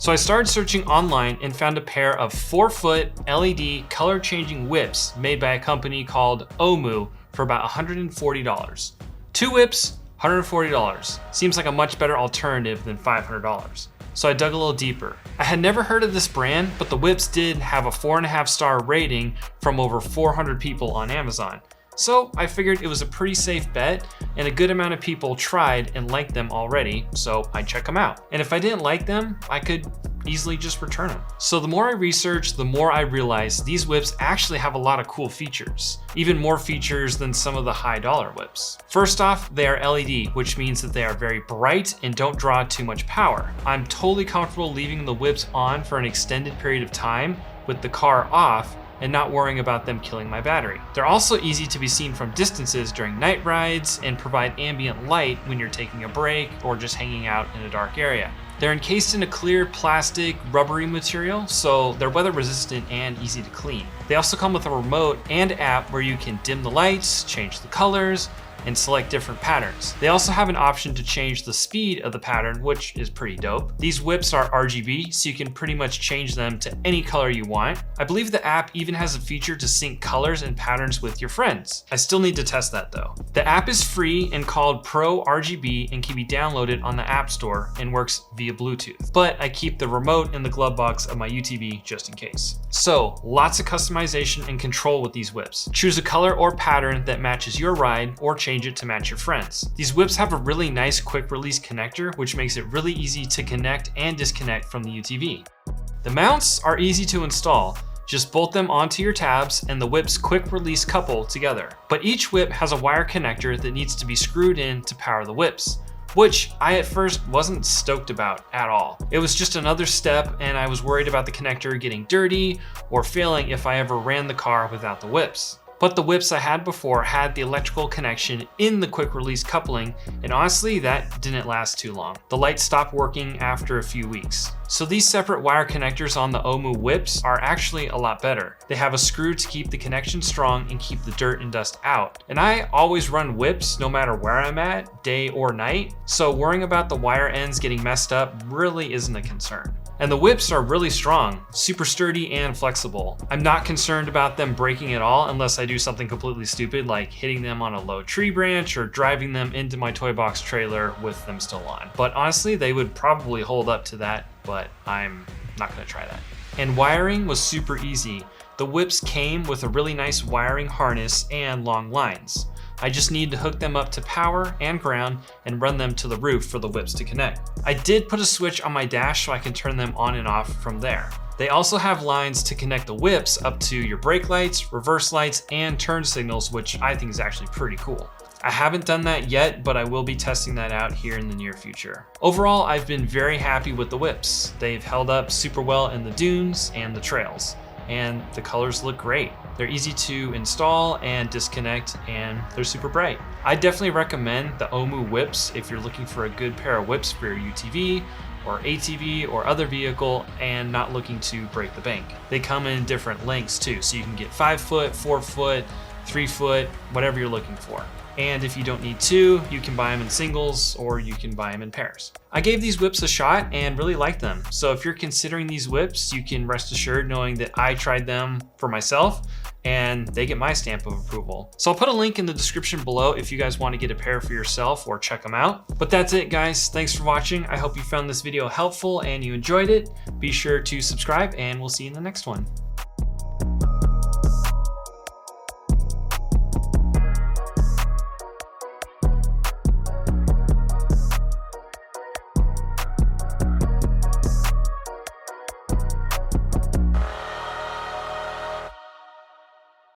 So I started searching online and found a pair of 4-foot LED color changing whips made by a company called OHMU for about $140. 2 whips, $140. Seems like a much better alternative than $500. So I dug a little deeper. I had never heard of this brand, but the whips did have a 4.5-star rating from over 400 people on Amazon. So I figured it was a pretty safe bet, and a good amount of people tried and liked them already, so I'd check them out. And if I didn't like them, I could easily just return them. So the more I researched, the more I realized these whips actually have a lot of cool features, even more features than some of the high dollar whips. First off, they are LED, which means that they are very bright and don't draw too much power. I'm totally comfortable leaving the whips on for an extended period of time with the car off and not worrying about them killing my battery. They're also easy to be seen from distances during night rides and provide ambient light when you're taking a break or just hanging out in a dark area. They're encased in a clear plastic rubbery material, so they're weather resistant and easy to clean. They also come with a remote and app where you can dim the lights, change the colors, and select different patterns. They also have an option to change the speed of the pattern, which is pretty dope. These whips are RGB, so you can pretty much change them to any color you want. I believe the app even has a feature to sync colors and patterns with your friends. I still need to test that though. The app is free and called Pro RGB and can be downloaded on the App Store and works via Bluetooth. But I keep the remote in the glove box of my UTV just in case. So lots of customization and control with these whips. Choose a color or pattern that matches your ride or change it to match your friends. These whips have a really nice quick release connector, which makes it really easy to connect and disconnect from the UTV. The mounts are easy to install. Just bolt them onto your tabs and the whips quick release couple together. But each whip has a wire connector that needs to be screwed in to power the whips, which I at first wasn't stoked about at all. It was just another step, and I was worried about the connector getting dirty or failing if I ever ran the car without the whips. But the whips I had before had the electrical connection in the quick release coupling, and honestly, that didn't last too long. The lights stopped working after a few weeks. So these separate wire connectors on the OHMU whips are actually a lot better. They have a screw to keep the connection strong and keep the dirt and dust out. And I always run whips no matter where I'm at, day or night, so worrying about the wire ends getting messed up really isn't a concern. And the whips are really strong, super sturdy and flexible. I'm not concerned about them breaking at all unless I do something completely stupid like hitting them on a low tree branch or driving them into my toy box trailer with them still on. But honestly, they would probably hold up to that, but I'm not gonna try that. And wiring was super easy. The whips came with a really nice wiring harness and long lines. I just need to hook them up to power and ground and run them to the roof for the whips to connect. I did put a switch on my dash so I can turn them on and off from there. They also have lines to connect the whips up to your brake lights, reverse lights, and turn signals, which I think is actually pretty cool. I haven't done that yet, but I will be testing that out here in the near future. Overall, I've been very happy with the whips. They've held up super well in the dunes and the trails, and the colors look great. They're easy to install and disconnect, and they're super bright. I definitely recommend the OHMU whips if you're looking for a good pair of whips for your UTV or ATV or other vehicle and not looking to break the bank. They come in different lengths too, so you can get 5-foot, 4-foot, 3-foot, whatever you're looking for. And if you don't need two, you can buy them in singles or you can buy them in pairs. I gave these whips a shot and really liked them. So if you're considering these whips, you can rest assured knowing that I tried them for myself and they get my stamp of approval. So I'll put a link in the description below if you guys want to get a pair for yourself or check them out. But that's it, guys. Thanks for watching. I hope you found this video helpful and you enjoyed it. Be sure to subscribe and we'll see you in the next one.